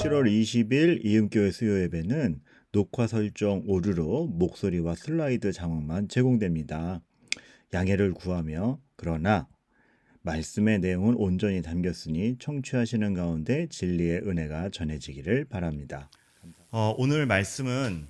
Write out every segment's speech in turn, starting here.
7월 20일 이음교회 수요 예배는 녹화 설정 오류로 목소리와 슬라이드 자막만 제공됩니다. 양해를 구하며 그러나 말씀의 내용은 온전히 담겼으니 청취하시는 가운데 진리의 은혜가 전해지기를 바랍니다. 오늘 말씀은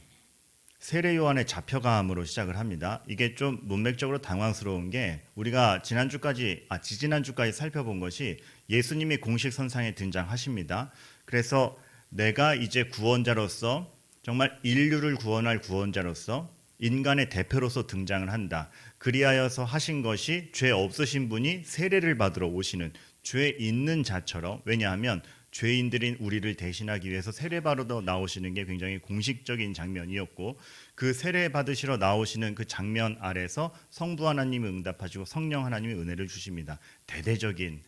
세례 요한의 잡혀감으로 시작을 합니다. 이게 좀 문맥적으로 당황스러운 게 우리가 지지난주까지 살펴본 것이 예수님이 공식 선상에 등장하십니다. 그래서 내가 이제 구원자로서 정말 인류를 구원할 구원자로서 인간의 대표로서 등장을 한다. 그리하여서 하신 것이 죄 없으신 분이 세례를 받으러 오시는 죄 있는 자처럼, 왜냐하면 죄인들인 우리를 대신하기 위해서 세례 받으러 나오시는 게 굉장히 공식적인 장면이었고, 그 세례 받으시러 나오시는 그 장면 아래서 성부 하나님이 응답하시고 성령 하나님이 은혜를 주십니다. 대대적인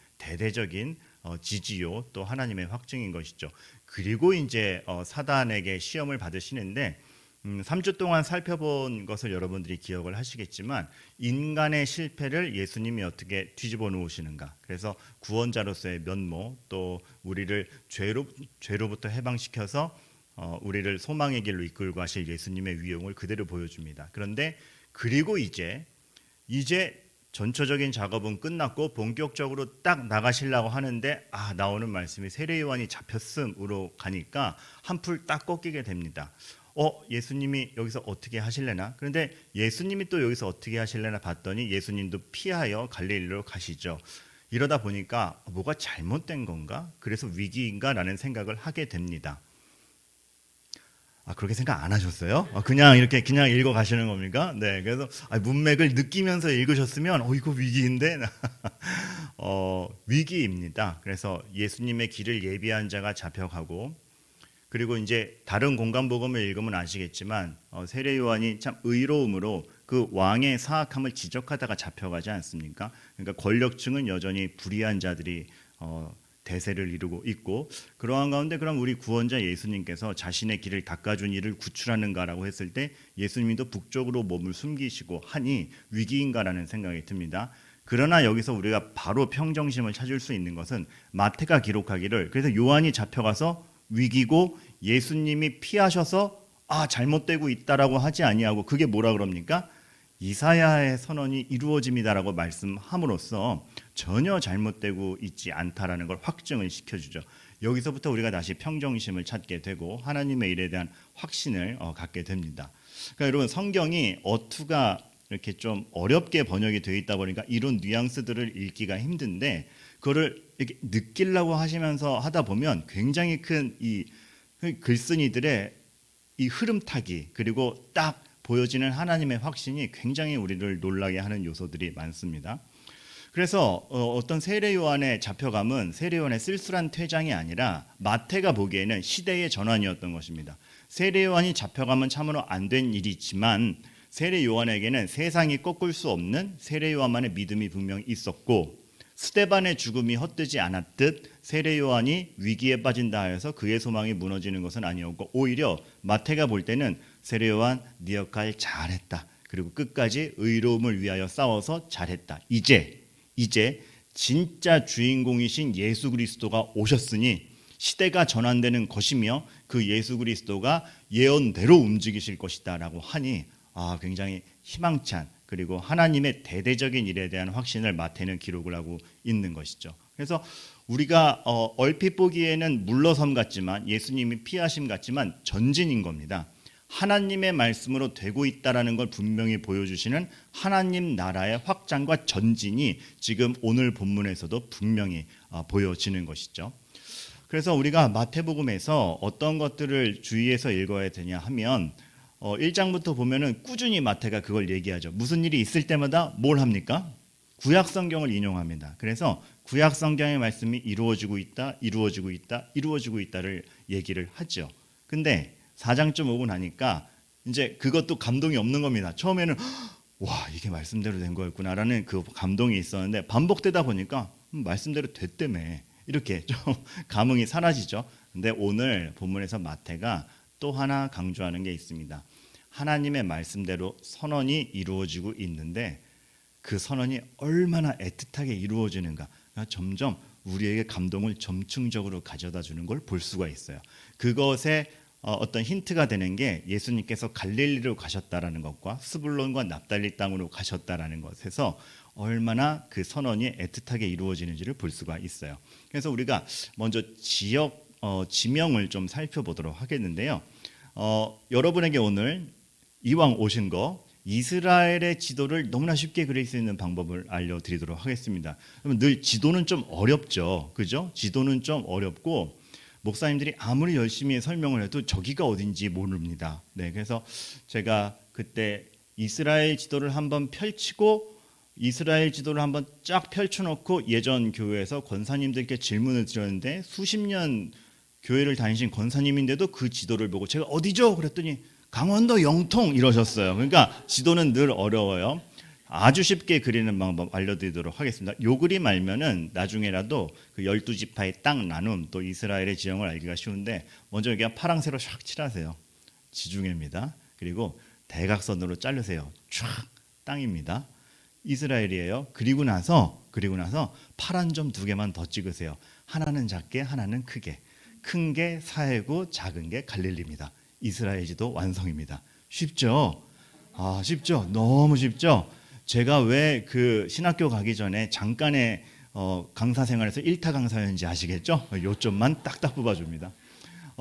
지지요, 또 하나님의 확증인 것이죠. 그리고 이제 사단에게 시험을 받으시는데 3주 동안 살펴본 것을 여러분들이 기억을 하시겠지만, 인간의 실패를 예수님이 어떻게 뒤집어 놓으시는가, 그래서 구원자로서의 면모, 또 우리를 죄로부터 해방시켜서 우리를 소망의 길로 이끌고 가실 예수님의 위용을 그대로 보여줍니다. 그런데 그리고 이제 전초적인 작업은 끝났고 본격적으로 딱 나가시려고 하는데 나오는 말씀이 세례 요한이 잡혔음으로 가니까 한풀 딱 꺾이게 됩니다. 예수님이 여기서 어떻게 하실래나? 그런데 예수님이 또 여기서 어떻게 하실래나 봤더니 예수님도 피하여 갈릴리로 가시죠. 이러다 보니까 뭐가 잘못된 건가? 그래서 위기인가라는 생각을 하게 됩니다. 그렇게 생각 안 하셨어요? 그냥 읽어 가시는 겁니까? 네, 그래서 문맥을 느끼면서 읽으셨으면 이거 위기인데 위기입니다. 그래서 예수님의 길을 예비한 자가 잡혀가고, 그리고 이제 다른 공간 복음을 읽으면 아시겠지만 세례 요한이 참 의로움으로 그 왕의 사악함을 지적하다가 잡혀가지 않습니까? 그러니까 권력층은 여전히 불의한 자들이 대세를 이루고 있고, 그러한 가운데 그럼 우리 구원자 예수님께서 자신의 길을 닦아준 이를 구출하는가라고 했을 때 예수님도 북쪽으로 몸을 숨기시고 하니 위기인가라는 생각이 듭니다. 그러나 여기서 우리가 바로 평정심을 찾을 수 있는 것은 마태가 기록하기를, 그래서 요한이 잡혀가서 위기고 예수님이 피하셔서 잘못되고 있다라고 하지 아니하고, 그게 뭐라 그럽니까? 이사야의 선언이 이루어짐이다라고 말씀함으로써 전혀 잘못되고 있지 않다라는 걸 확증을 시켜주죠. 여기서부터 우리가 다시 평정심을 찾게 되고 하나님의 일에 대한 확신을 갖게 됩니다. 그러니까 여러분, 성경이 어투가 이렇게 좀 어렵게 번역이 되어 있다 보니까 이런 뉘앙스들을 읽기가 힘든데, 그거를 이렇게 느끼려고 하시면서 하다 보면 굉장히 큰 이 글쓴이들의 이 흐름타기, 그리고 딱 보여지는 하나님의 확신이 굉장히 우리를 놀라게 하는 요소들이 많습니다. 그래서 어떤 세례 요한의 잡혀감은 세례 요한의 쓸쓸한 퇴장이 아니라 마태가 보기에는 시대의 전환이었던 것입니다. 세례 요한이 잡혀가면 참으로 안 된 일이지만 세례 요한에게는 세상이 꺾을 수 없는 세례 요한만의 믿음이 분명히 있었고, 스데반의 죽음이 헛되지 않았듯 세례 요한이 위기에 빠진다 하여서 그의 소망이 무너지는 것은 아니었고, 오히려 마태가 볼 때는 세례 요한 네 역할 잘했다, 그리고 끝까지 의로움을 위하여 싸워서 잘했다, 이제 진짜 주인공이신 예수 그리스도가 오셨으니 시대가 전환되는 것이며 그 예수 그리스도가 예언대로 움직이실 것이다 라고 하니 굉장히 희망찬, 그리고 하나님의 대대적인 일에 대한 확신을 마태는 기록을 하고 있는 것이죠. 그래서 우리가 얼핏 보기에는 물러섬 같지만, 예수님이 피하심 같지만 전진인 겁니다. 하나님의 말씀으로 되고 있다라는 걸 분명히 보여주시는 하나님 나라의 확장과 전진이 지금 오늘 본문에서도 분명히 보여지는 것이죠. 그래서 우리가 마태복음에서 어떤 것들을 주의해서 읽어야 되냐 하면 1장부터 보면은 꾸준히 마태가 그걸 얘기하죠. 무슨 일이 있을 때마다 뭘 합니까? 구약 성경을 인용합니다. 그래서 구약 성경의 말씀이 이루어지고 있다를 얘기를 하죠. 근데 4장쯤 오고 나니까 이제 그것도 감동이 없는 겁니다. 처음에는 이게 말씀대로 된 거였구나라는 그 감동이 있었는데, 반복되다 보니까 말씀대로 됐다며 이렇게 좀 감흥이 사라지죠. 근데 오늘 본문에서 마태가 또 하나 강조하는 게 있습니다. 하나님의 말씀대로 선언이 이루어지고 있는데 그 선언이 얼마나 애틋하게 이루어지는가, 점점 우리에게 감동을 점층적으로 가져다 주는 걸 볼 수가 있어요. 그것에 어떤 힌트가 되는 게 예수님께서 갈릴리로 가셨다라는 것과 스불론과 납달리 땅으로 가셨다라는 것에서 얼마나 그 선언이 애틋하게 이루어지는지를 볼 수가 있어요. 그래서 우리가 먼저 지명을 좀 살펴보도록 하겠는데요. 여러분에게 오늘 이왕 오신 거 이스라엘의 지도를 너무나 쉽게 그릴 수 있는 방법을 알려드리도록 하겠습니다. 그러면 늘 지도는 좀 어렵죠, 그죠? 지도는 좀 어렵고 목사님들이 아무리 열심히 설명을 해도 저기가 어딘지 모릅니다. 네, 그래서 제가 그때 이스라엘 지도를 한번 펼치고 이스라엘 지도를 한번 쫙 펼쳐놓고 예전 교회에서 권사님들께 질문을 드렸는데 수십 년 교회를 다니신 권사님인데도 그 지도를 보고 제가 어디죠? 그랬더니 강원도 영통 이러셨어요. 그러니까 지도는 늘 어려워요. 아주 쉽게 그리는 방법 알려드리도록 하겠습니다. 요 그림 알면은 나중에라도 그 12지파의 땅 나눔 또 이스라엘의 지형을 알기가 쉬운데 먼저 여기 파랑새로 샥 칠하세요. 지중해입니다. 그리고 대각선으로 자르세요. 촥 땅입니다. 이스라엘이에요. 그리고 나서 파란 점 2개만 더 찍으세요. 하나는 작게 하나는 크게. 큰 게 사해고 작은 게 갈릴리입니다. 이스라엘 지도 완성입니다. 쉽죠? 쉽죠? 너무 쉽죠? 제가 왜 그 신학교 가기 전에 잠깐의 강사 생활에서 1타 강사였는지 아시겠죠? 요점만 딱딱 뽑아줍니다.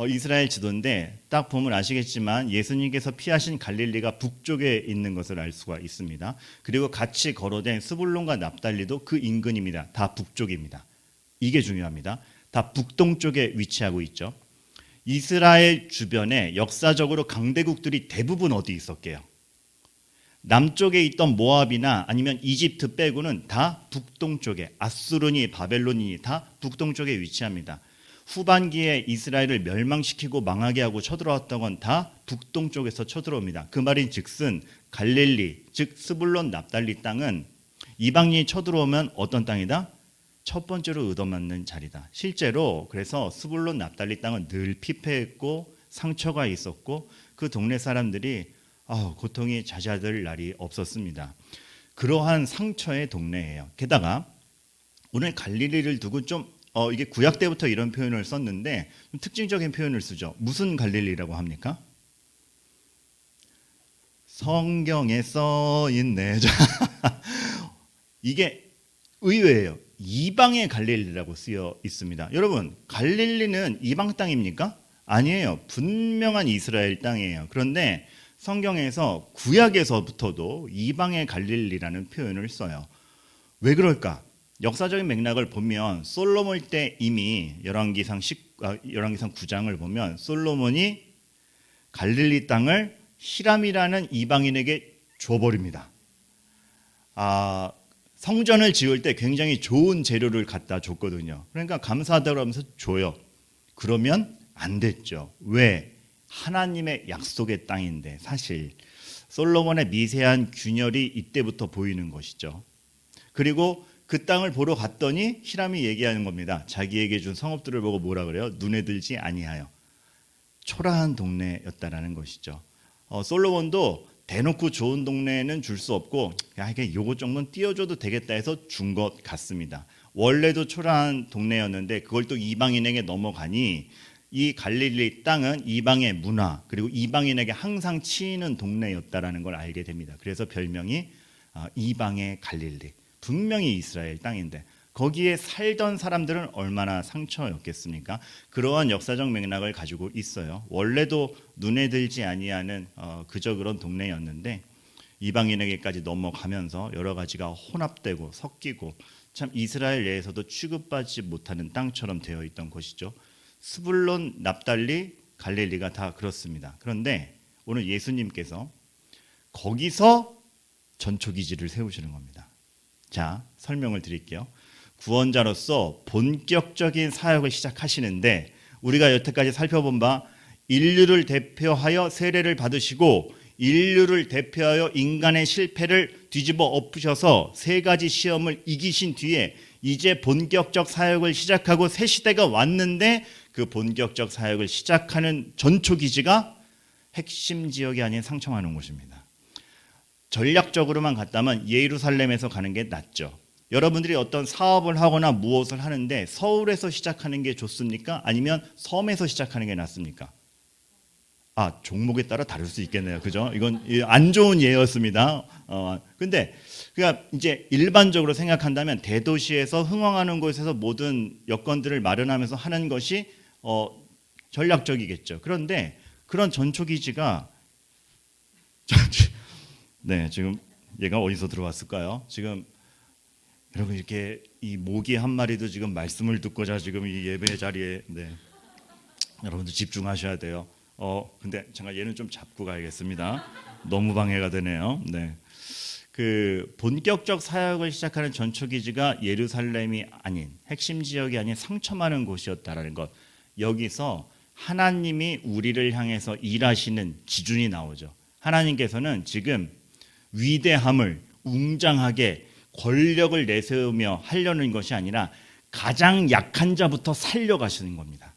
이스라엘 지도인데 딱 보면 아시겠지만 예수님께서 피하신 갈릴리가 북쪽에 있는 것을 알 수가 있습니다. 그리고 같이 거론된 스불론과 납달리도 그 인근입니다. 다 북쪽입니다. 이게 중요합니다. 다 북동쪽에 위치하고 있죠. 이스라엘 주변에 역사적으로 강대국들이 대부분 어디 있었게요? 남쪽에 있던 모압이나 아니면 이집트 빼고는 다 북동쪽에, 아수르니 바벨론이 다 북동쪽에 위치합니다. 후반기에 이스라엘을 멸망시키고 망하게 하고 쳐들어왔던 건 다 북동쪽에서 쳐들어옵니다. 그 말인 즉슨 갈릴리, 즉 스불론 납달리 땅은 이방인이 쳐들어오면 어떤 땅이다? 첫 번째로 얻어맞는 자리다. 실제로 그래서 스불론 납달리 땅은 늘 피폐했고 상처가 있었고 그 동네 사람들이 고통이 잦아들 날이 없었습니다. 그러한 상처의 동네예요. 게다가 오늘 갈릴리를 두고 좀 이게 구약 때부터 이런 표현을 썼는데 좀 특징적인 표현을 쓰죠. 무슨 갈릴리라고 합니까? 성경에 써 있네. 이게 의외예요. 이방의 갈릴리라고 쓰여 있습니다. 여러분, 갈릴리는 이방 땅입니까? 아니에요. 분명한 이스라엘 땅이에요. 그런데 성경에서 구약에서부터도 이방의 갈릴리라는 표현을 써요. 왜 그럴까? 역사적인 맥락을 보면 솔로몬 때 이미 열왕기상 9장을 보면 솔로몬이 갈릴리 땅을 히람이라는 이방인에게 줘버립니다. 성전을 지을 때 굉장히 좋은 재료를 갖다 줬거든요. 그러니까 감사하다고 하면서 줘요. 그러면 안 됐죠. 왜? 하나님의 약속의 땅인데 사실 솔로몬의 미세한 균열이 이때부터 보이는 것이죠. 그리고 그 땅을 보러 갔더니 히람이 얘기하는 겁니다. 자기에게 준 성읍들을 보고 뭐라 그래요? 눈에 들지 아니하여. 초라한 동네였다라는 것이죠. 솔로몬도 대놓고 좋은 동네는 줄 수 없고 이게 요거 정도는 띄워줘도 되겠다 해서 준 것 같습니다. 원래도 초라한 동네였는데 그걸 또 이방인에게 넘어가니 이 갈릴리 땅은 이방의 문화 그리고 이방인에게 항상 치이는 동네였다라는 걸 알게 됩니다. 그래서 별명이 이방의 갈릴리. 분명히 이스라엘 땅인데 거기에 살던 사람들은 얼마나 상처였겠습니까? 그러한 역사적 맥락을 가지고 있어요. 원래도 눈에 들지 아니하는 그저 그런 동네였는데 이방인에게까지 넘어가면서 여러 가지가 혼합되고 섞이고 참 이스라엘 내에서도 취급받지 못하는 땅처럼 되어 있던 것이죠. 스불론, 납달리, 갈릴리가 다 그렇습니다. 그런데 오늘 예수님께서 거기서 전초기지를 세우시는 겁니다. 자, 설명을 드릴게요. 구원자로서 본격적인 사역을 시작하시는데 우리가 여태까지 살펴본 바 인류를 대표하여 세례를 받으시고 인류를 대표하여 인간의 실패를 뒤집어 엎으셔서 3가지 시험을 이기신 뒤에 이제 본격적 사역을 시작하고 새 시대가 왔는데 그 본격적 사역을 시작하는 전초기지가 핵심 지역이 아닌 상청하는 곳입니다. 전략적으로만 갔다면 예루살렘에서 가는 게 낫죠. 여러분들이 어떤 사업을 하거나 무엇을 하는데 서울에서 시작하는 게 좋습니까? 아니면 섬에서 시작하는 게 낫습니까? 종목에 따라 다를 수 있겠네요. 그죠? 이건 안 좋은 예였습니다. 근데 그러니까 이제 일반적으로 생각한다면 대도시에서 흥황하는 곳에서 모든 여건들을 마련하면서 하는 것이 전략적이겠죠. 그런데 그런 전초기지가 네, 지금 얘가 어디서 들어왔을까요? 지금 여러분 이렇게 이 모기 한 마리도 지금 말씀을 듣고자 지금 이 예배 자리에 여러분들 집중하셔야 돼요. 근데 잠깐 얘는 좀 잡고 가야겠습니다. 너무 방해가 되네요. 네. 그 본격적 사역을 시작하는 전초기지가 예루살렘이 아닌 핵심 지역이 아닌 상처 많은 곳이었다라는 것. 여기서 하나님이 우리를 향해서 일하시는 기준이 나오죠. 하나님께서는 지금 위대함을 웅장하게 권력을 내세우며 하려는 것이 아니라 가장 약한 자부터 살려가시는 겁니다.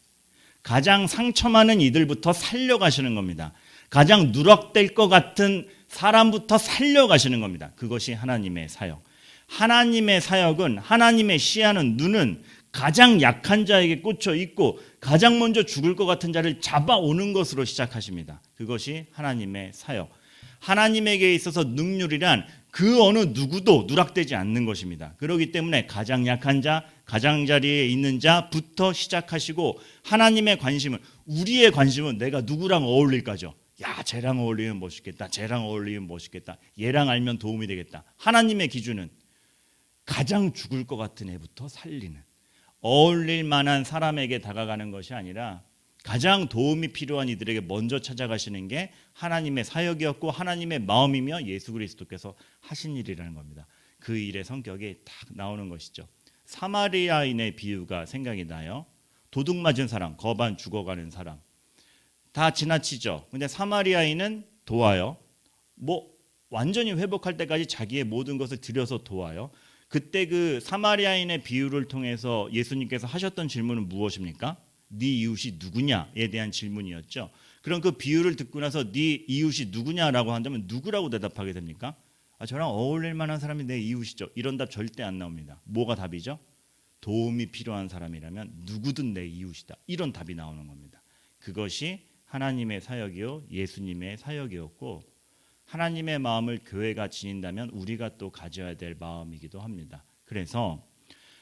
가장 상처 많은 이들부터 살려가시는 겁니다. 가장 누락될 것 같은 사람부터 살려가시는 겁니다. 그것이 하나님의 사역. 하나님의 사역은 하나님의 시야는 눈은 가장 약한 자에게 꽂혀 있고 가장 먼저 죽을 것 같은 자를 잡아오는 것으로 시작하십니다. 그것이 하나님의 사역. 하나님에게 있어서 능률이란 그 어느 누구도 누락되지 않는 것입니다. 그렇기 때문에 가장 약한 자, 가장자리에 있는 자부터 시작하시고 하나님의 관심은 우리의 관심은 내가 누구랑 어울릴까죠. 야, 쟤랑 어울리면 멋있겠다. 쟤랑 어울리면 멋있겠다. 얘랑 알면 도움이 되겠다. 하나님의 기준은 가장 죽을 것 같은 애부터 살리는 어울릴 만한 사람에게 다가가는 것이 아니라 가장 도움이 필요한 이들에게 먼저 찾아가시는 게 하나님의 사역이었고 하나님의 마음이며 예수 그리스도께서 하신 일이라는 겁니다. 그 일의 성격이 딱 나오는 것이죠. 사마리아인의 비유가 생각이 나요. 도둑 맞은 사람, 거반 죽어가는 사람 다 지나치죠. 근데 사마리아인은 도와요. 완전히 회복할 때까지 자기의 모든 것을 들여서 도와요. 그때 그 사마리아인의 비유를 통해서 예수님께서 하셨던 질문은 무엇입니까? 네 이웃이 누구냐에 대한 질문이었죠. 그럼 그 비유를 듣고 나서 네 이웃이 누구냐라고 한다면 누구라고 대답하게 됩니까? 저랑 어울릴 만한 사람이 내 이웃이죠. 이런 답 절대 안 나옵니다. 뭐가 답이죠? 도움이 필요한 사람이라면 누구든 내 이웃이다. 이런 답이 나오는 겁니다. 그것이 하나님의 사역이요 예수님의 사역이었고 하나님의 마음을 교회가 지닌다면 우리가 또 가져야 될 마음이기도 합니다. 그래서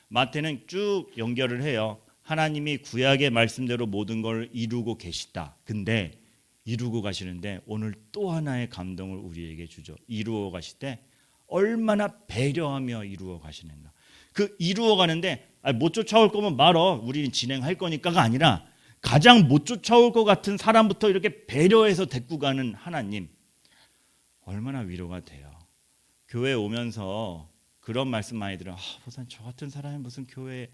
마태는 쭉 연결을 해요. 하나님이 구약의 말씀대로 모든 걸 이루고 계시다. 근데 이루고 가시는데 오늘 또 하나의 감동을 우리에게 주죠. 이루어 가실 때 얼마나 배려하며 이루어 가시는가. 그 이루어 가는데 못 쫓아올 거면 말어. 우리는 진행할 거니까가 아니라 가장 못 쫓아올 것 같은 사람부터 이렇게 배려해서 데리고 가는 하나님. 얼마나 위로가 돼요. 교회에 오면서 그런 말씀 많이 들어요. 무슨 저 같은 사람이 무슨 교회에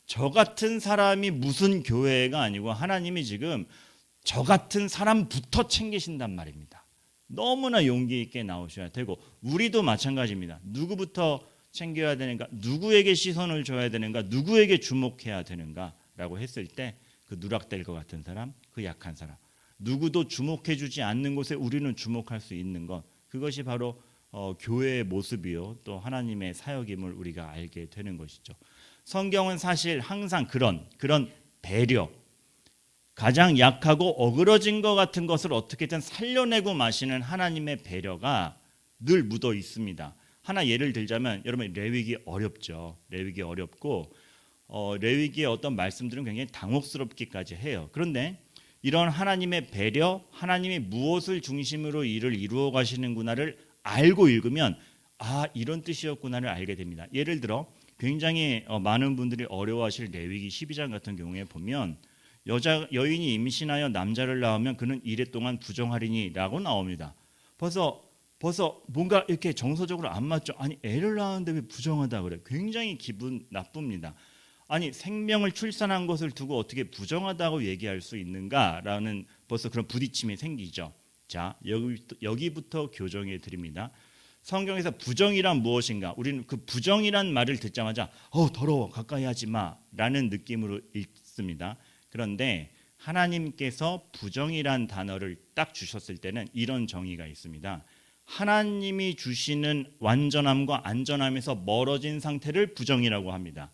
저 같은 사람이 무슨 교회가 아니고 하나님이 지금 저 같은 사람부터 챙기신단 말입니다. 너무나 용기 있게 나오셔야 되고 우리도 마찬가지입니다. 누구부터 챙겨야 되는가? 누구에게 시선을 줘야 되는가? 누구에게 주목해야 되는가라고 했을 때 그 누락될 것 같은 사람, 그 약한 사람 누구도 주목해주지 않는 곳에 우리는 주목할 수 있는 것 그것이 바로 교회의 모습이요 또 하나님의 사역임을 우리가 알게 되는 것이죠. 성경은 사실 항상 그런 배려 가장 약하고 어그러진 것 같은 것을 어떻게든 살려내고 마시는 하나님의 배려가 늘 묻어 있습니다. 하나 예를 들자면 여러분 레위기 어렵죠. 레위기 어렵고 레위기의 어떤 말씀들은 굉장히 당혹스럽기까지 해요. 그런데 이런 하나님의 배려, 하나님이 무엇을 중심으로 일을 이루어 가시는구나를 알고 읽으면 이런 뜻이었구나를 알게 됩니다. 예를 들어 굉장히 많은 분들이 어려워하실 레위기 12장 같은 경우에 보면 여인이 임신하여 남자를 낳으면 그는 이래 동안 부정하리니라고 나옵니다. 벌써 뭔가 이렇게 정서적으로 안 맞죠. 아니 애를 낳았는데 왜 부정하다 그래? 굉장히 기분 나쁩니다. 아니 생명을 출산한 것을 두고 어떻게 부정하다고 얘기할 수 있는가라는 벌써 그런 부딪힘이 생기죠. 자 여기부터 교정해 드립니다. 성경에서 부정이란 무엇인가? 우리는 그 부정이란 말을 듣자마자 더러워 가까이 하지 마라는 느낌으로 읽습니다. 그런데 하나님께서 부정이란 단어를 딱 주셨을 때는 이런 정의가 있습니다. 하나님이 주시는 완전함과 안전함에서 멀어진 상태를 부정이라고 합니다.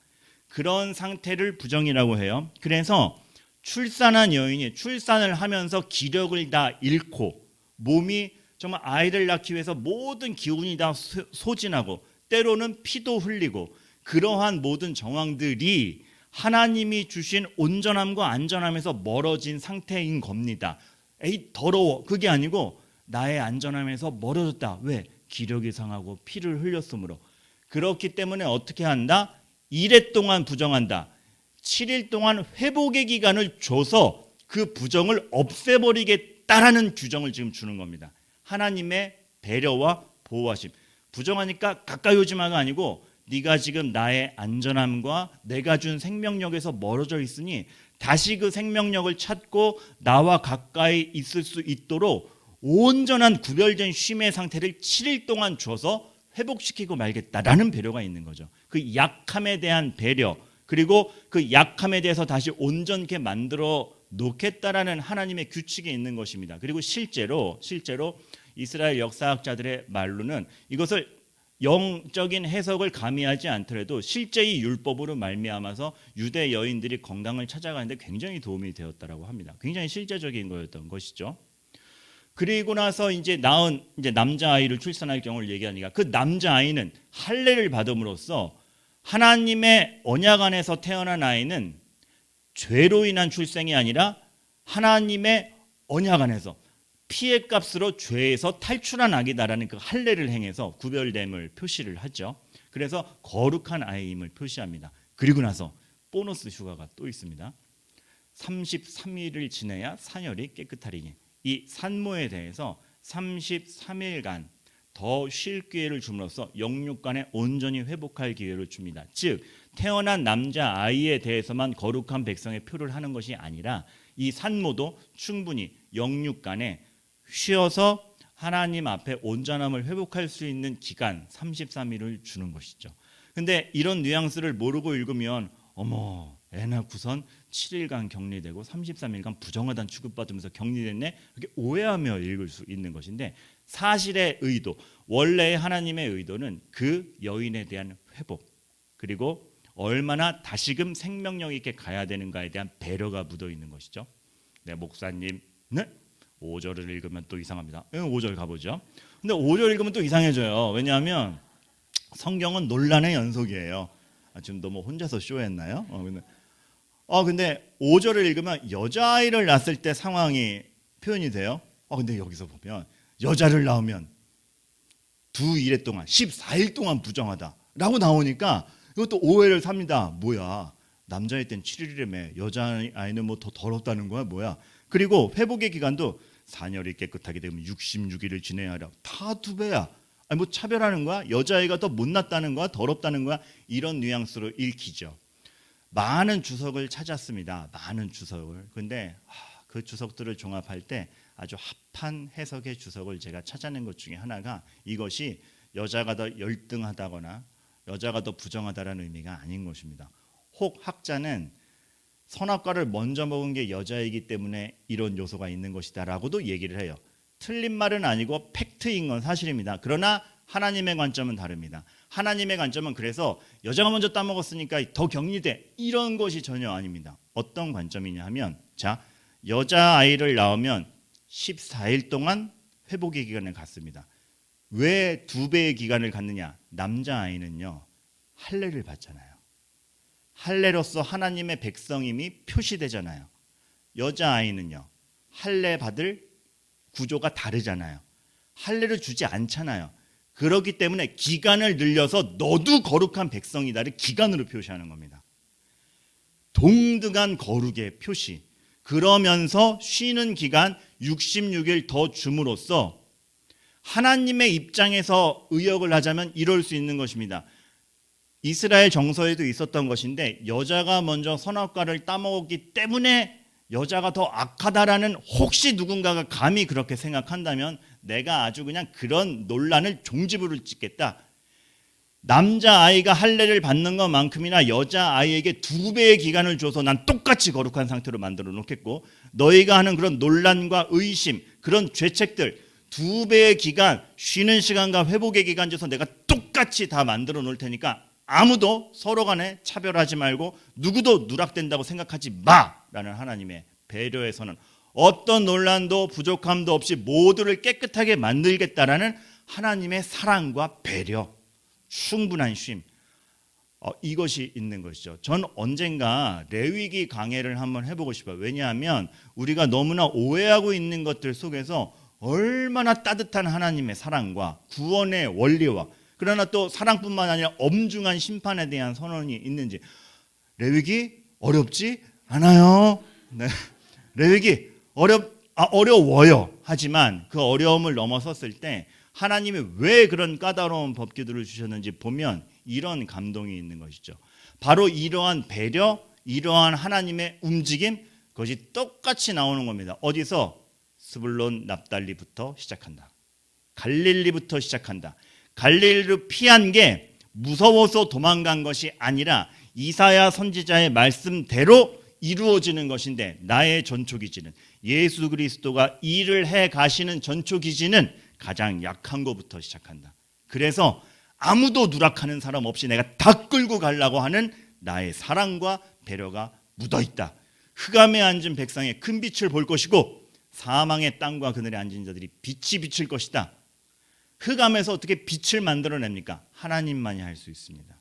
그런 상태를 부정이라고 해요. 그래서 출산한 여인이 출산을 하면서 기력을 다 잃고 몸이 정말 아이를 낳기 위해서 모든 기운이 다 소진하고 때로는 피도 흘리고 그러한 모든 정황들이 하나님이 주신 온전함과 안전함에서 멀어진 상태인 겁니다. 에이 더러워. 그게 아니고 나의 안전함에서 멀어졌다. 왜? 기력이 상하고 피를 흘렸으므로. 그렇기 때문에 어떻게 한다? 1회 동안 부정한다. 7일 동안 회복의 기간을 줘서 그 부정을 없애버리겠다라는 규정을 지금 주는 겁니다. 하나님의 배려와 보호하심. 부정하니까 가까이 오지 마가 아니고 네가 지금 나의 안전함과 내가 준 생명력에서 멀어져 있으니 다시 그 생명력을 찾고 나와 가까이 있을 수 있도록 온전한 구별된 쉼의 상태를 7일 동안 줘서 회복시키고 말겠다라는 배려가 있는 거죠. 그 약함에 대한 배려, 그리고 그 약함에 대해서 다시 온전케 만들어 놓겠다라는 하나님의 규칙이 있는 것입니다. 그리고 실제로 이스라엘 역사학자들의 말로는 이것을 영적인 해석을 가미하지 않더라도 실제 이 율법으로 말미암아서 유대 여인들이 건강을 찾아가는데 굉장히 도움이 되었다라고 합니다. 굉장히 실제적인 거였던 것이죠. 그리고 나서 이제 낳은 남자아이를 출산할 경우를 얘기하니까 그 남자아이는 할례를 받음으로써 하나님의 언약 안에서 태어난 아이는 죄로 인한 출생이 아니라 하나님의 언약 안에서 피의 값으로 죄에서 탈출한 아기다라는 그 할례를 행해서 구별됨을 표시를 하죠. 그래서 거룩한 아이임을 표시합니다. 그리고 나서 보너스 휴가가 또 있습니다. 33일을 지내야 산열이 깨끗하리니 이 산모에 대해서 33일간 더 쉴 기회를 줌으로써 영육간에 온전히 회복할 기회를 줍니다. 즉 태어난 남자아이에 대해서만 거룩한 백성의 표를 하는 것이 아니라 이 산모도 충분히 영육간에 쉬어서 하나님 앞에 온전함을 회복할 수 있는 기간 33일을 주는 것이죠. 근데 이런 뉘앙스를 모르고 읽으면 어머 애 낳고선 7일간 격리되고 33일간 부정하다는 취급받으면서 격리됐네 이렇게 오해하며 읽을 수 있는 것인데 사실의 의도, 원래의 하나님의 의도는 그 여인에 대한 회복 그리고 얼마나 다시금 생명력 있게 가야 되는가에 대한 배려가 묻어 있는 것이죠. 네, 목사님, 네? 5절을 읽으면 또 이상합니다. 5절 가보죠. 근데 5절 읽으면 또 이상해져요. 왜냐하면 성경은 논란의 연속이에요. 지금 너무 혼자서 쇼했나요? 근데 5절을 읽으면 여자아이를 낳았을 때 상황이 표현이 돼요. 근데 여기서 보면 여자를 낳으면 두 일해 동안 14일 동안 부정하다라고 나오니까 이것도 오해를 삽니다. 뭐야? 남자일 땐 7일이라며 여자아이는 뭐 더 더럽다는 거야? 뭐야? 그리고 회복의 기간도 산열이 깨끗하게 되면 66일을 지내야 하라. 다 두 배야. 아니 뭐 차별하는 거야? 여자아이가 더 못났다는 거야? 더럽다는 거야? 이런 뉘앙스로 읽히죠. 많은 주석을 찾았습니다. 많은 주석을. 근데 그 주석들을 종합할 때 아주 합한 해석의 주석을 제가 찾아낸 것 중에 하나가 이것이 여자가 더 열등하다거나 여자가 더 부정하다라는 의미가 아닌 것입니다. 혹 학자는 선악과를 먼저 먹은 게 여자이기 때문에 이런 요소가 있는 것이다라고도 얘기를 해요. 틀린 말은 아니고 팩트인 건 사실입니다. 그러나 하나님의 관점은 다릅니다. 하나님의 관점은 그래서 여자가 먼저 따먹었으니까 더 격리돼 이런 것이 전혀 아닙니다. 어떤 관점이냐 하면 자 여자아이를 낳으면 14일 동안 회복의 기간을 갖습니다. 왜 2배의 기간을 갖느냐? 남자아이는요 할례를 받잖아요. 할례로서 하나님의 백성임이 표시되잖아요. 여자아이는요 할례 받을 구조가 다르잖아요. 할례를 주지 않잖아요. 그렇기 때문에 기간을 늘려서 너도 거룩한 백성이다를 기간으로 표시하는 겁니다. 동등한 거룩의 표시. 그러면서 쉬는 기간 66일 더 줌으로써 하나님의 입장에서 의역을 하자면 이럴 수 있는 것입니다. 이스라엘 정서에도 있었던 것인데 여자가 먼저 선악과를 따먹었기 때문에 여자가 더 악하다라는 혹시 누군가가 감히 그렇게 생각한다면 내가 아주 그냥 그런 논란을 종지부를 찍겠다. 남자아이가 할례를 받는 것만큼이나 여자아이에게 2배의 기간을 줘서 난 똑같이 거룩한 상태로 만들어 놓겠고 너희가 하는 그런 논란과 의심 그런 죄책들 2배의 기간, 쉬는 시간과 회복의 기간 줘서 내가 똑같이 다 만들어 놓을 테니까 아무도 서로 간에 차별하지 말고 누구도 누락된다고 생각하지 마라는 하나님의 배려에서는 어떤 논란도 부족함도 없이 모두를 깨끗하게 만들겠다라는 하나님의 사랑과 배려, 충분한 쉼, 이것이 있는 것이죠. 전 언젠가 레위기 강해를 한번 해보고 싶어요. 왜냐하면 우리가 너무나 오해하고 있는 것들 속에서 얼마나 따뜻한 하나님의 사랑과 구원의 원리와 그러나 또 사랑뿐만 아니라 엄중한 심판에 대한 선언이 있는지. 레위기 어렵지 않아요. 네. 레위기 어려워요. 하지만 그 어려움을 넘어섰을 때 하나님이 왜 그런 까다로운 법규들을 주셨는지 보면 이런 감동이 있는 것이죠. 바로 이러한 배려, 이러한 하나님의 움직임, 그것이 똑같이 나오는 겁니다. 어디서? 스불론 납달리부터 시작한다. 갈릴리부터 시작한다. 갈릴리로 피한 게 무서워서 도망간 것이 아니라 이사야 선지자의 말씀대로 이루어지는 것인데, 나의 전초기지는, 예수 그리스도가 일을 해 가시는 전초기지는 가장 약한 것부터 시작한다. 그래서 아무도 누락하는 사람 없이 내가 다 끌고 가려고 하는 나의 사랑과 배려가 묻어있다. 흑암에 앉은 백성의 큰 빛을 볼 것이고 사망의 땅과 그늘에 앉은 자들이 빛이 비칠 것이다. 흑암에서 어떻게 빛을 만들어냅니까? 하나님만이 할 수 있습니다.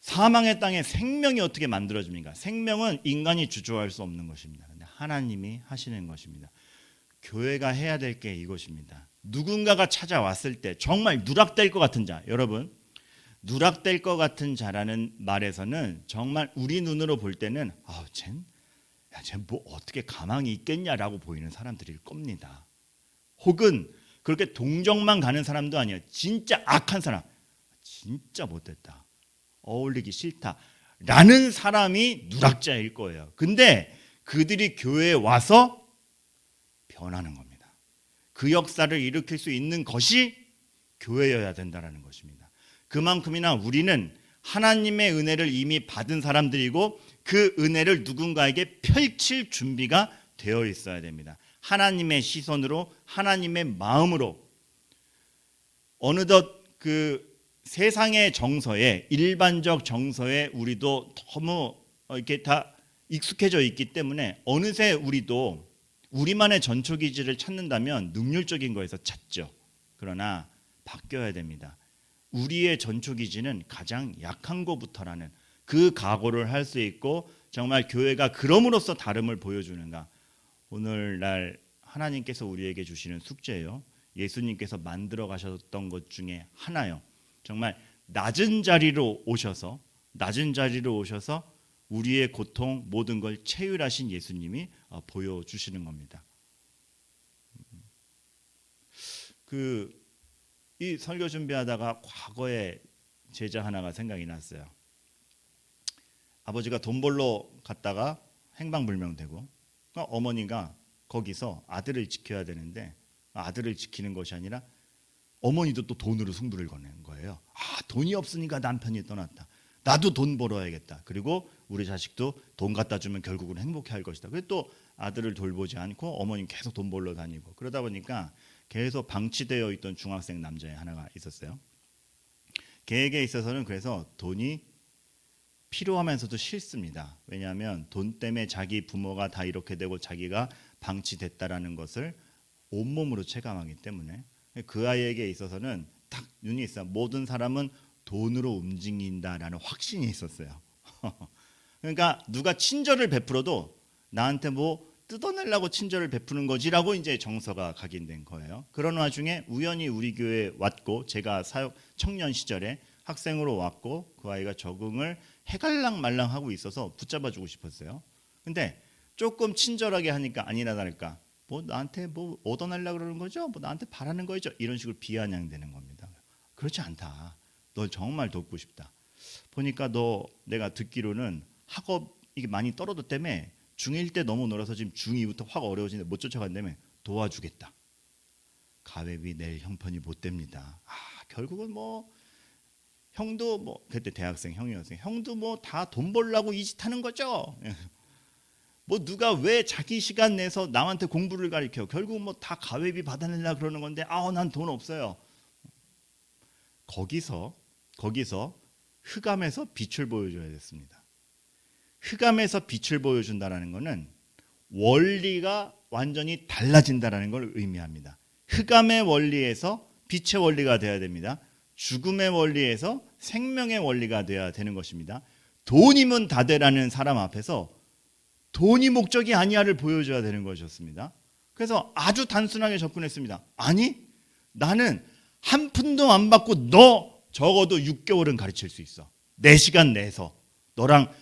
사망의 땅에 생명이 어떻게 만들어집니까? 생명은 인간이 주조할 수 없는 것입니다. 근데 하나님이 하시는 것입니다. 교회가 해야 될 게 이것입니다. 누군가가 찾아왔을 때 정말 누락될 것 같은 자, 여러분, 누락될 것 같은 자라는 말에서는 정말 우리 눈으로 볼 때는 쟤 뭐 어떻게 가망이 있겠냐라고 보이는 사람들일 겁니다. 혹은 그렇게 동정만 가는 사람도 아니에요. 진짜 악한 사람, 진짜 못됐다, 어울리기 싫다 라는 사람이 누락자일 거예요. 근데 그들이 교회에 와서 변하는 겁니다. 그 역사를 일으킬 수 있는 것이 교회여야 된다는 것입니다. 그만큼이나 우리는 하나님의 은혜를 이미 받은 사람들이고 그 은혜를 누군가에게 펼칠 준비가 되어 있어야 됩니다. 하나님의 시선으로, 하나님의 마음으로. 어느덧 그 세상의 정서에, 일반적 정서에 우리도 너무 이렇게 다 익숙해져 있기 때문에 어느새 우리도 우리만의 전초기지를 찾는다면 능률적인 거에서 찾죠. 그러나 바뀌어야 됩니다. 우리의 전초기지는 가장 약한 것부터라는 그 각오를 할 수 있고, 정말 교회가 그럼으로써 다름을 보여주는가. 오늘날 하나님께서 우리에게 주시는 숙제예요. 예수님께서 만들어 가셨던 것 중에 하나요. 정말 낮은 자리로 오셔서 우리의 고통 모든 걸 체휼하신 예수님이 보여주시는 겁니다. 이 설교 준비하다가 과거에 제자 하나가 생각이 났어요. 아버지가 돈 벌러 갔다가 행방불명되고, 어머니가 거기서 아들을 지켜야 되는데 아들을 지키는 것이 아니라 어머니도 또 돈으로 승부를 거는 거예요. 돈이 없으니까 남편이 떠났다. 나도 돈 벌어야겠다. 그리고 우리 자식도 돈 갖다 주면 결국은 행복해할 것이다. 그래서 또 아들을 돌보지 않고 어머니는 계속 돈 벌러 다니고, 그러다 보니까 계속 방치되어 있던 중학생 남자 하나가 있었어요. 걔에게 있어서는 그래서 돈이 필요하면서도 싫습니다. 왜냐하면 돈 때문에 자기 부모가 다 이렇게 되고 자기가 방치됐다라는 것을 온몸으로 체감하기 때문에 그 아이에게 있어서는 딱 눈이 있어요. 모든 사람은 돈으로 움직인다라는 확신이 있었어요. 그러니까 누가 친절을 베풀어도 나한테 뭐 뜯어내려고 친절을 베푸는 거지라고 이제 정서가 각인된 거예요. 그런 와중에 우연히 우리 교회에 왔고, 제가 청년 시절에 학생으로 왔고, 그 아이가 적응을 해갈랑 말랑 하고 있어서 붙잡아주고 싶었어요. 근데 조금 친절하게 하니까 아니나 다를까, 뭐 나한테 뭐 얻어내려고 그러는 거죠? 뭐 나한테 바라는 거죠? 이런 식으로 비아냥대는 겁니다. 그렇지 않다. 너 정말 돕고 싶다. 보니까 내가 듣기로는 학업 이게 많이 떨어졌다며, 중1 때 너무 놀아서 지금 중2부터 확 어려워지는데 못 쫓아간다며, 도와주겠다. 가회비 낼 형편이 못 됩니다. 결국은 뭐 형도 뭐 그때 대학생 형이었어요. 형도 뭐 다 돈 벌려고 이 짓 하는 거죠. 뭐 누가 왜 자기 시간 내서 남한테 공부를 가르쳐? 결국 뭐 다 가회비 받아내려 그러는 건데 난 돈 없어요. 거기서 흑암에서 빛을 보여줘야 됐습니다. 흑암에서 빛을 보여준다는 것은 원리가 완전히 달라진다는 걸 의미합니다. 흑암의 원리에서 빛의 원리가 되어야 됩니다. 죽음의 원리에서 생명의 원리가 되어야 되는 것입니다. 돈이면 다 되라는 사람 앞에서 돈이 목적이 아니야를 보여줘야 되는 것이었습니다. 그래서 아주 단순하게 접근했습니다. 아니, 나는 한 푼도 안 받고 너 적어도 6개월은 가르칠 수 있어. 내 시간 내서 너랑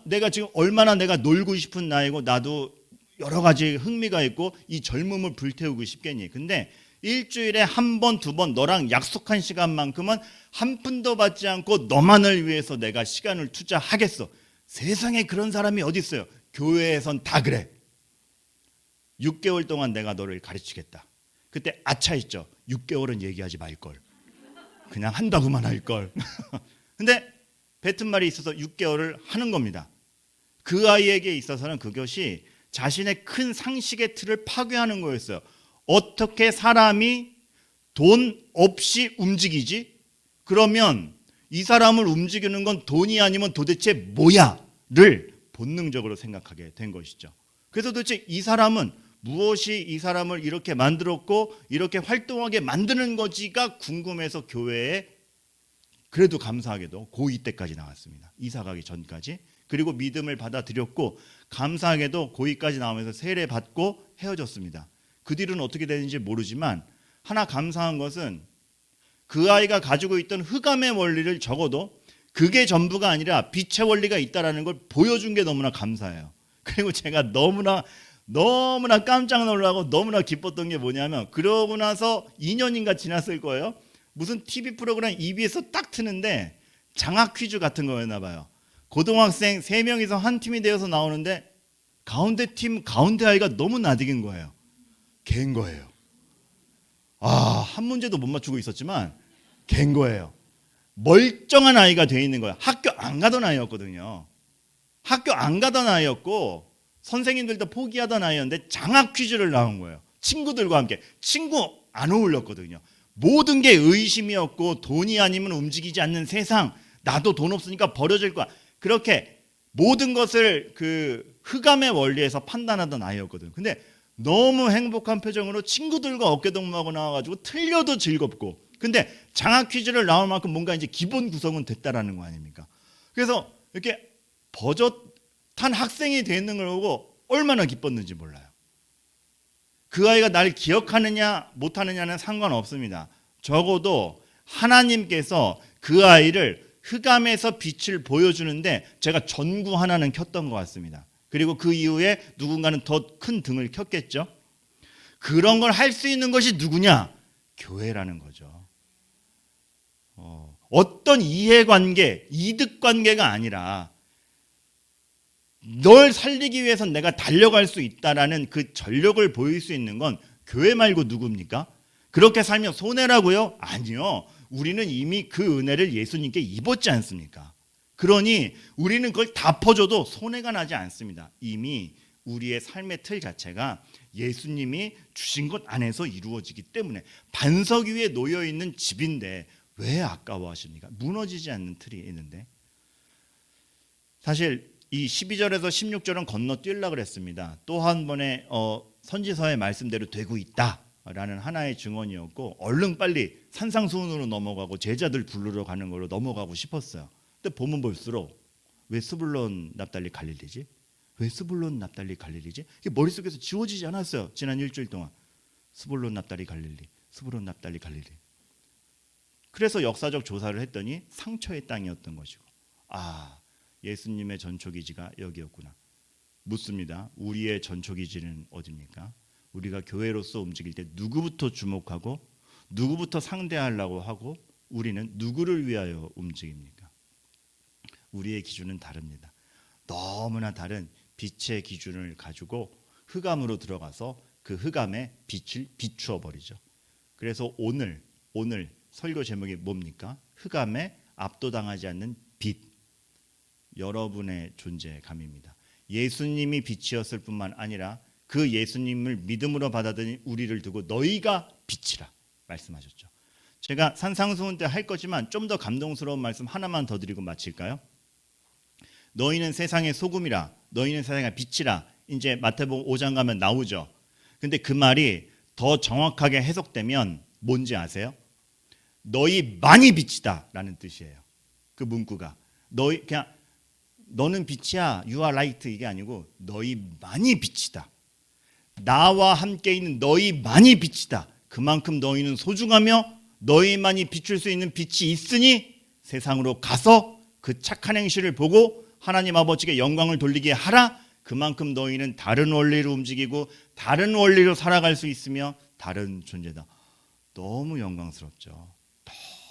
내가 지금 얼마나 내가 놀고 싶은 나이고 나도 여러 가지 흥미가 있고 이 젊음을 불태우고 싶겠니. 근데 일주일에 한 번, 두 번 너랑 약속한 시간만큼은 한 푼도 받지 않고 너만을 위해서 내가 시간을 투자하겠어. 세상에 그런 사람이 어디 있어요. 교회에선 다 그래. 6개월 동안 내가 너를 가르치겠다. 그때 아차 있죠. 6개월은 얘기하지 말걸. 그냥 한다고만 할걸. 근데 뱉은 말이 있어서 6개월을 하는 겁니다. 그 아이에게 있어서는 그것이 자신의 큰 상식의 틀을 파괴하는 거였어요. 어떻게 사람이 돈 없이 움직이지? 그러면 이 사람을 움직이는 건 돈이 아니면 도대체 뭐야?를 본능적으로 생각하게 된 것이죠. 그래서 도대체 이 사람은 무엇이 이 사람을 이렇게 만들었고 이렇게 활동하게 만드는 거지가 궁금해서 교회에 그래도 감사하게도 고2 때까지 나왔습니다. 이사 가기 전까지. 그리고 믿음을 받아들였고 감사하게도 고2까지 나오면서 세례 받고 헤어졌습니다. 그 뒤로는 어떻게 되는지 모르지만 하나 감사한 것은 그 아이가 가지고 있던 흑암의 원리를 적어도 그게 전부가 아니라 빛의 원리가 있다는 걸 보여준 게 너무나 감사해요. 그리고 제가 너무나 깜짝 놀라고 너무나 기뻤던 게 뭐냐면 그러고 나서 2년인가 지났을 거예요. 무슨 TV 프로그램 EBS 딱 트는데 장학 퀴즈 같은 거였나 봐요. 고등학생 3명이서 한 팀이 되어서 나오는데 가운데 아이가 너무 나디긴 거예요. 개인 거예요. 한 문제도 못 맞추고 있었지만 개인 거예요. 멀쩡한 아이가 돼 있는 거예요. 학교 안 가던 아이였거든요. 학교 안 가던 아이였고 선생님들도 포기하던 아이였는데 장학 퀴즈를 나온 거예요. 친구들과 함께. 친구 안 어울렸거든요. 모든 게 의심이었고 돈이 아니면 움직이지 않는 세상. 나도 돈 없으니까 버려질 거야. 그렇게 모든 것을 그 흑암의 원리에서 판단하던 아이였거든요. 근데 너무 행복한 표정으로 친구들과 어깨동무하고 나와가지고 틀려도 즐겁고 근데 장학 퀴즈를 나올 만큼 뭔가 이제 기본 구성은 됐다라는 거 아닙니까? 그래서 이렇게 버젓한 학생이 되는 걸 보고 얼마나 기뻤는지 몰라요. 그 아이가 날 기억하느냐 못하느냐는 상관없습니다. 적어도 하나님께서 그 아이를 흑암에서 빛을 보여주는데 제가 전구 하나는 켰던 것 같습니다. 그리고 그 이후에 누군가는 더 큰 등을 켰겠죠. 그런 걸 할 수 있는 것이 누구냐? 교회라는 거죠. 어떤 이해관계, 이득관계가 아니라 널 살리기 위해서 내가 달려갈 수 있다라는 그 전력을 보일 수 있는 건 교회 말고 누굽니까? 그렇게 살면 손해라고요? 아니요. 우리는 이미 그 은혜를 예수님께 입었지 않습니까? 그러니 우리는 그걸 다 퍼줘도 손해가 나지 않습니다. 이미 우리의 삶의 틀 자체가 예수님이 주신 것 안에서 이루어지기 때문에 반석 위에 놓여있는 집인데 왜 아까워하십니까? 무너지지 않는 틀이 있는데. 사실 이 12절에서 16절은 건너뛰려고 그랬습니다. 또 한 번의 선지서의 말씀대로 되고 있다라는 하나의 증언이었고 얼른 빨리 산상수훈으로 넘어가고 제자들 부르러 가는 걸로 넘어가고 싶었어요. 근데 보면 볼수록 왜 스불론 납달리 갈릴리지? 왜 스불론 납달리 갈릴리지? 이게 머릿속에서 지워지지 않았어요. 지난 일주일 동안. 스불론 납달리 갈릴리, 스불론 납달리 갈릴리. 그래서 역사적 조사를 했더니 상처의 땅이었던 것이고 예수님의 전초기지가 여기였구나. 묻습니다. 우리의 전초기지는 어디입니까? 우리가 교회로서 움직일 때 누구부터 주목하고 누구부터 상대하려고 하고 우리는 누구를 위하여 움직입니까? 우리의 기준은 다릅니다. 너무나 다른 빛의 기준을 가지고 흑암으로 들어가서 그 흑암에 빛을 비추어 버리죠. 그래서 오늘 설교 제목이 뭡니까? 흑암에 압도당하지 않는 빛. 여러분의 존재감입니다. 예수님이 빛이었을 뿐만 아니라 그 예수님을 믿음으로 받아들인 우리를 두고 너희가 빛이라 말씀하셨죠. 제가 산상수훈 때 할 거지만 좀 더 감동스러운 말씀 하나만 더 드리고 마칠까요? 너희는 세상의 소금이라, 너희는 세상의 빛이라. 이제 마태복음 5장 가면 나오죠. 근데 그 말이 더 정확하게 해석되면 뭔지 아세요? 너희 많이 빛이다라는 뜻이에요. 그 문구가 너희 그냥 너는 빛이야, you are light 이게 아니고 너희 많이 빛이다. 나와 함께 있는 너희 많이 빛이다. 그만큼 너희는 소중하며 너희만이 비출 수 있는 빛이 있으니 세상으로 가서 그 착한 행실을 보고 하나님 아버지께 영광을 돌리게 하라. 그만큼 너희는 다른 원리로 움직이고 다른 원리로 살아갈 수 있으며 다른 존재다. 너무 영광스럽죠.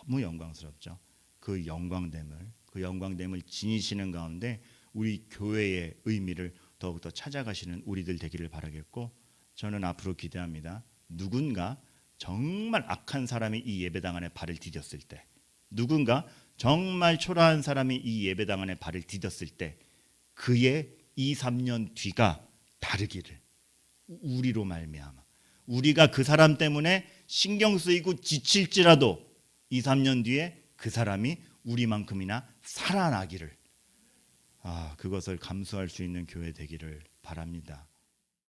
너무 영광스럽죠. 그 영광됨을 지니시는 가운데 우리 교회의 의미를 더욱더 찾아가시는 우리들 되기를 바라겠고, 저는 앞으로 기대합니다. 누군가 정말 악한 사람이 이 예배당 안에 발을 디뎠을 때, 누군가 정말 초라한 사람이 이 예배당 안에 발을 디뎠을 때 그의 2, 3년 뒤가 다르기를, 우리로 말미암아 우리가 그 사람 때문에 신경 쓰이고 지칠지라도 2, 3년 뒤에 그 사람이 우리만큼이나 살아나기를, 그것을 감수할 수 있는 교회 되기를 바랍니다.